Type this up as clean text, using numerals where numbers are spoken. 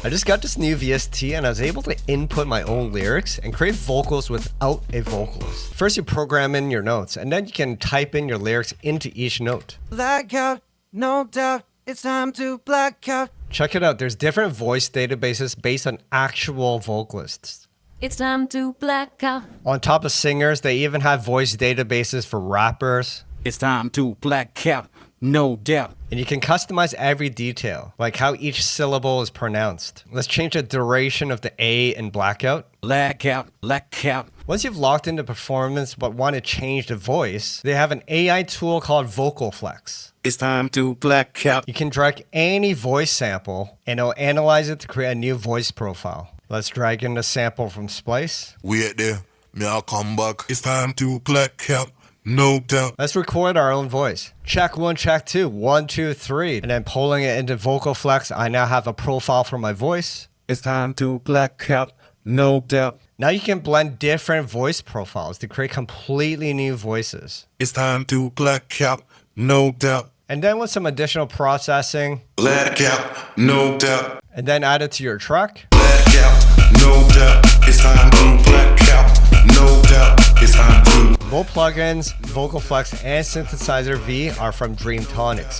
I just got this new VST and I was able to input my own lyrics and create vocals without a vocalist. First you program in your notes and then you can type in your lyrics into each note. Blackout, no doubt, it's time to black out. Check it out, there's different voice databases based on actual vocalists. It's time to black out. On top of singers, they even have voice databases for rappers. It's time to black out, no doubt. And you can customize every detail, like how each syllable is pronounced. Let's change the duration of the A in blackout. Blackout, blackout. Once you've locked into performance but want to change the voice, they have an AI tool called Vocal Flex. It's time to black out. You can drag any voice sample and it'll analyze it to create a new voice profile. Let's drag in the sample from Splice. Wait there, me I'll come back. It's time to black out, no doubt. Let's record our own voice. Check 1, check 2, 1, 2, 3. And then pulling it into Vocal Flex, I now have a profile for my voice. It's time to black out, no doubt. Now you can blend different voice profiles to create completely new voices. It's time to black out, no doubt. And then with some additional processing, Black out, no doubt. and then add it to your track. Black out, no doubt. It's time to black out, no doubt. It's time to. Both plugins, Vocal Flex and Synthesizer V, are from Dreamtonics.